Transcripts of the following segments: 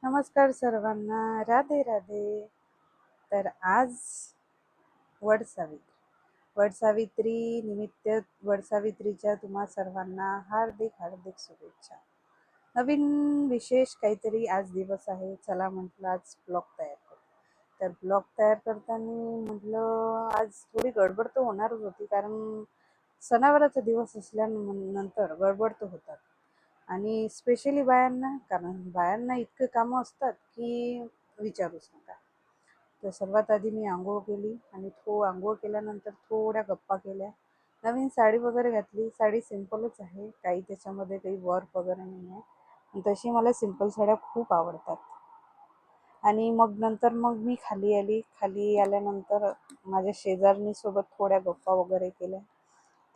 नमस्कार सर्वांना, राधे राधे. तर आज वडसावित्री निमित्त वडसावित्रीच्या तुम्हा सर्वांना हार्दिक हार्दिक शुभेच्छा. नवीन विशेष काहीतरी आज दिवस आहे. चला म्हटलं आज ब्लॉग तयार करू. तर ब्लॉग तयार करताना म्हटलं आज थोडी गडबड तर होणारच होती, कारण सणावाराचा दिवस असल्यानंतर गडबड तर होतात. आणि स्पेशली बायांना, कारण बायांना इतकं कामं असतात की विचारूच नका. तर सर्वात आधी मी आंघोळ केली आणि आंघोळ केल्यानंतर थोड्या गप्पा केल्या. नवीन साडी वगैरे घातली. साडी सिंपलच आहे, काही त्याच्यामध्ये काही वर्क वगैरे नाही आहे. तशी मला सिंपल साड्या खूप आवडतात. आणि मग मी खाली आली. खाली आल्यानंतर माझ्या शेजारणी सोबत थोड्या गप्पा वगैरे केल्या.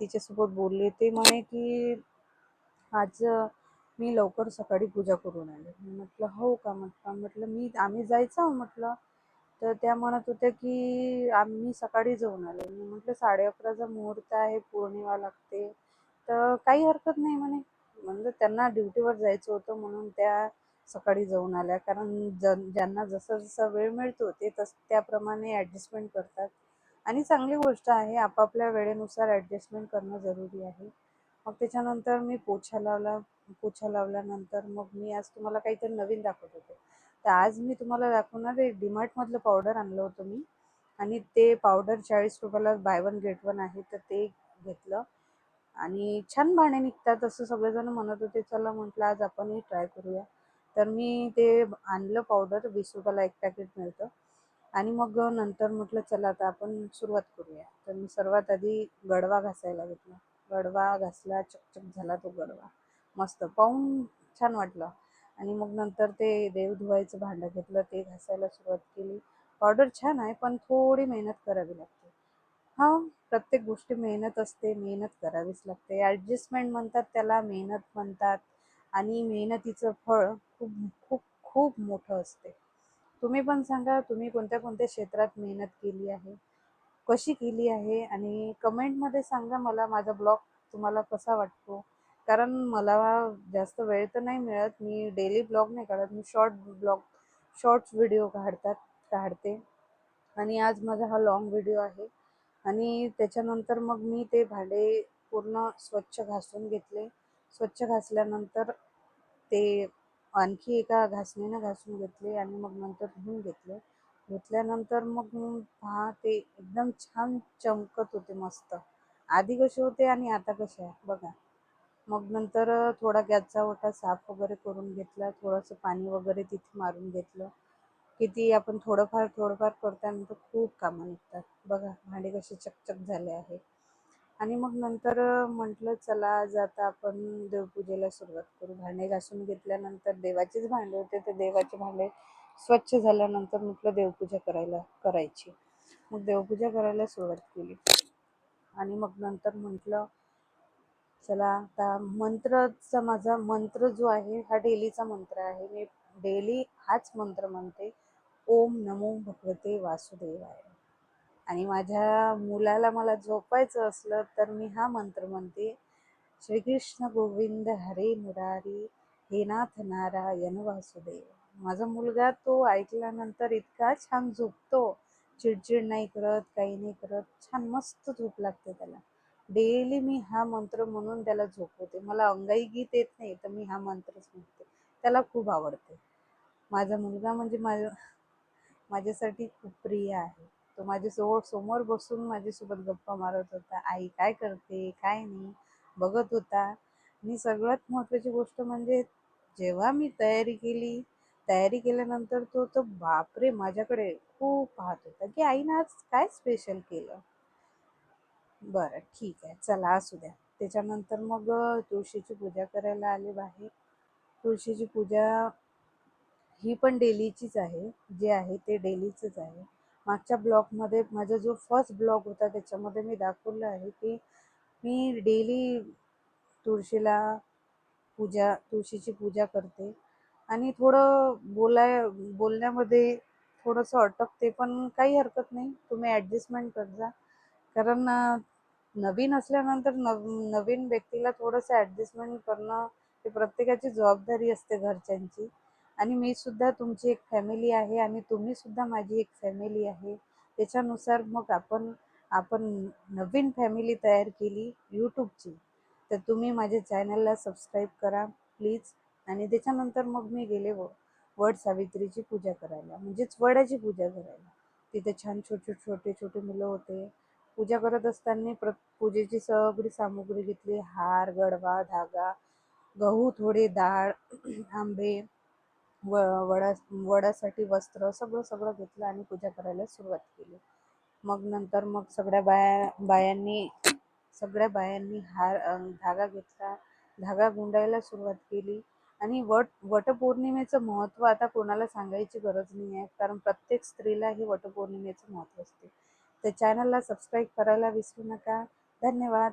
तिच्यासोबत बोलले. ते म्हणे की आज मी लवकर सकाळी पूजा करून आले. म्हटलं हो का? म्हटलं आम्ही जायचं म्हटलं. तर त्या म्हणत होत्या की आम्ही सकाळी जाऊन आलो. मी म्हटलं 11:30चा मुहूर्त आहे, पौर्णिमा लागते, तर काही हरकत नाही म्हणे. म्हणजे त्यांना ड्युटीवर जायचं होतं म्हणून त्या सकाळी जाऊन आल्या. कारण ज्यांना जसं जसं वेळ मिळतो ते त्याप्रमाणे ॲडजस्टमेंट करतात. आणि चांगली गोष्ट आहे, आपापल्या वेळेनुसार ॲडजस्टमेंट करणं जरुरी आहे. मग त्याच्यानंतर मी पोछा लावल्यानंतर मग मी आज तुम्हाला काहीतरी नवीन दाखवत होते. तर आज मी तुम्हाला दाखवणार आहे, डीमार्टमधलं पावडर आणलं होतं मी. आणि ते पावडर 40 रुपयाला बाय वन गेट वन आहे, तर ते घेतलं. आणि छान भांडे निघतात असं सगळेजण म्हणत होते. चला म्हटलं आज आपणही ट्राय करूया. तर मी ते आणलं पावडर. 20 रुपयाला एक पॅकेट मिळतं. आणि मग नंतर म्हटलं चला आता आपण सुरुवात करूया. तर मी सर्वात आधी गडवा घासायला घेतला. गडवा घासला, चकचक झाला तो गडवा. मस्त पाहून छान वाटलं. आणि मग नंतर ते देव धुवायचं भांडं घेतलं, ते घासायला सुरुवात केली. पावडर छान आहे, पण थोडी मेहनत करावी लागते. हां, प्रत्येक गोष्टी मेहनत असते, मेहनत करावीच लागते. ॲडजस्टमेंट म्हणतात त्याला, मेहनत म्हणतात. आणि मेहनतीचं फळ खूप खूप खूप मोठं असते. तुम्ही पण सांगा, तुम्ही कोणत्या कोणत्या क्षेत्रात मेहनत केली आहे, कशी केली आहे, आणि कमेंटमध्ये सांगा मला माझा ब्लॉग तुम्हाला कसा वाटतो. कारण मला जास्त वेळ तर नाही मिळत, मी डेली ब्लॉग नाही काढत, मी शॉर्ट्स व्हिडिओ काढते. आणि आज माझा हा लॉंग व्हिडिओ आहे. आणि त्याच्यानंतर मग मी ते भांडे पूर्ण स्वच्छ घासून घेतले. स्वच्छ घासल्यानंतर ते आणखी एका घासणीनं घासून घेतले आणि मग नंतर धुवून घेतले. घेतल्यानंतर मग पहा ते एकदम छान चमकत होते मस्त. आधी कसे होते आणि आता कसे आहे बघा. मग नंतर थोडा गॅसचा ओटा साफ वगैरे करून घेतला. थोडंसं पाणी वगैरे तिथे मारून घेतलं. किती आपण थोडंफार थोडंफार करतानंतर खूप कामं निघतात. बघा भांडे कसे चकचक झाले आहे. आणि मग नंतर म्हटलं चला आज आता आपण देवपूजेला सुरुवात करू. भांडे घासून घेतल्यानंतर देवाचेच भांडे होते, ते देवाचे भांडे स्वच्छ झाल्यानंतर म्हटलं देवपूजा करायची. मग देवपूजा करायला सुरुवात केली. आणि मग नंतर म्हटलं चला आता माझा मंत्र जो आहे हा डेलीचा मंत्र आहे. मी डेली हाच मंत्र म्हणते, ओम नमो भगवते वासुदेवाय. आणि माझ्या मुलाला मला झोपायचं असलं तर मी हा मंत्र म्हणते, श्रीकृष्ण गोविंद हरे मुरारी, हे नाथ नारायण वासुदेव. माझा मुलगा तो ऐकल्यानंतर इतका छान झोपतो, चिडचिड नाही करत, काही नाही करत, छान मस्त झोप लागते त्याला. डेली मी हा मंत्र म्हणून त्याला झोपवते. मला अंगाई गीत येत नाही, तर मी हा मंत्रच म्हणते. त्याला खूप आवडते. माझा मुलगा म्हणजे माझ्यासाठी खूप प्रिय आहे. तो माझ्या समोर बसून माझ्यासोबत गप्पा मारत होता. आई काय करते, काय नाही बघत होता. आणि सगळ्यात महत्त्वाची गोष्ट म्हणजे जेव्हा मी तयारी केल्यानंतर तो बापरे माझ्याकडे खूप पाहत होता की आईनं आज काय स्पेशल केलं. बरं ठीक आहे, चला असू द्या. त्याच्यानंतर मग तुळशीची पूजा करायला आले बाहेर. तुळशीची पूजा ही पण डेलीचीच आहे. जे आहे ते डेलीचंच आहे. मागच्या ब्लॉगमध्ये माझा जो फर्स्ट ब्लॉग होता त्याच्यामध्ये मी दाखवलं आहे की मी डेली तुळशीला तुळशीची पूजा करते. आणि थोडं बोलण्यामध्ये थोडंसं अटकते, पण काही हरकत नाही. तुम्ही ॲडजस्टमेंट करत जा. कारण नवीन असल्यानंतर नवीन व्यक्तीला थोडंसं ॲडजस्टमेंट करणं हे प्रत्येकाची जबाबदारी असते घरच्यांची. आणि मी सुद्धा तुमची एक फॅमिली आहे आणि तुम्ही सुद्धा माझी एक फॅमिली आहे. त्याच्यानुसार मग आपण नवीन फॅमिली तयार केली यूट्यूबची. तर तुम्ही माझ्या चॅनलला सबस्क्राईब करा प्लीज. आणि त्याच्यानंतर मग मी गेले वड सावित्रीची पूजा करायला, म्हणजेच वडाची पूजा करायला. तिथे छान छोटे छोटे छोटे मुलं होते. पूजा करत असताना पूजेची सगळी सामुग्री घेतली, हार, गडवा, धागा, गहू थोडे, डाळ, आंबे, वडा वडासाठी वस्त्र, सगळं सगळं घेतलं आणि पूजा करायला सुरुवात केली. मग नंतर मग सगळ्या बायांनी धागा घेतला, धागा गुंडायला सुरुवात केली. आणि वटपौर्णिमेचं महत्त्व आता कोणाला सांगायची गरज नाही आहे, कारण प्रत्येक स्त्रीला हे वटपौर्णिमेचं महत्त्व असते. तर चॅनलला सबस्क्राईब करायला विसरू नका. धन्यवाद.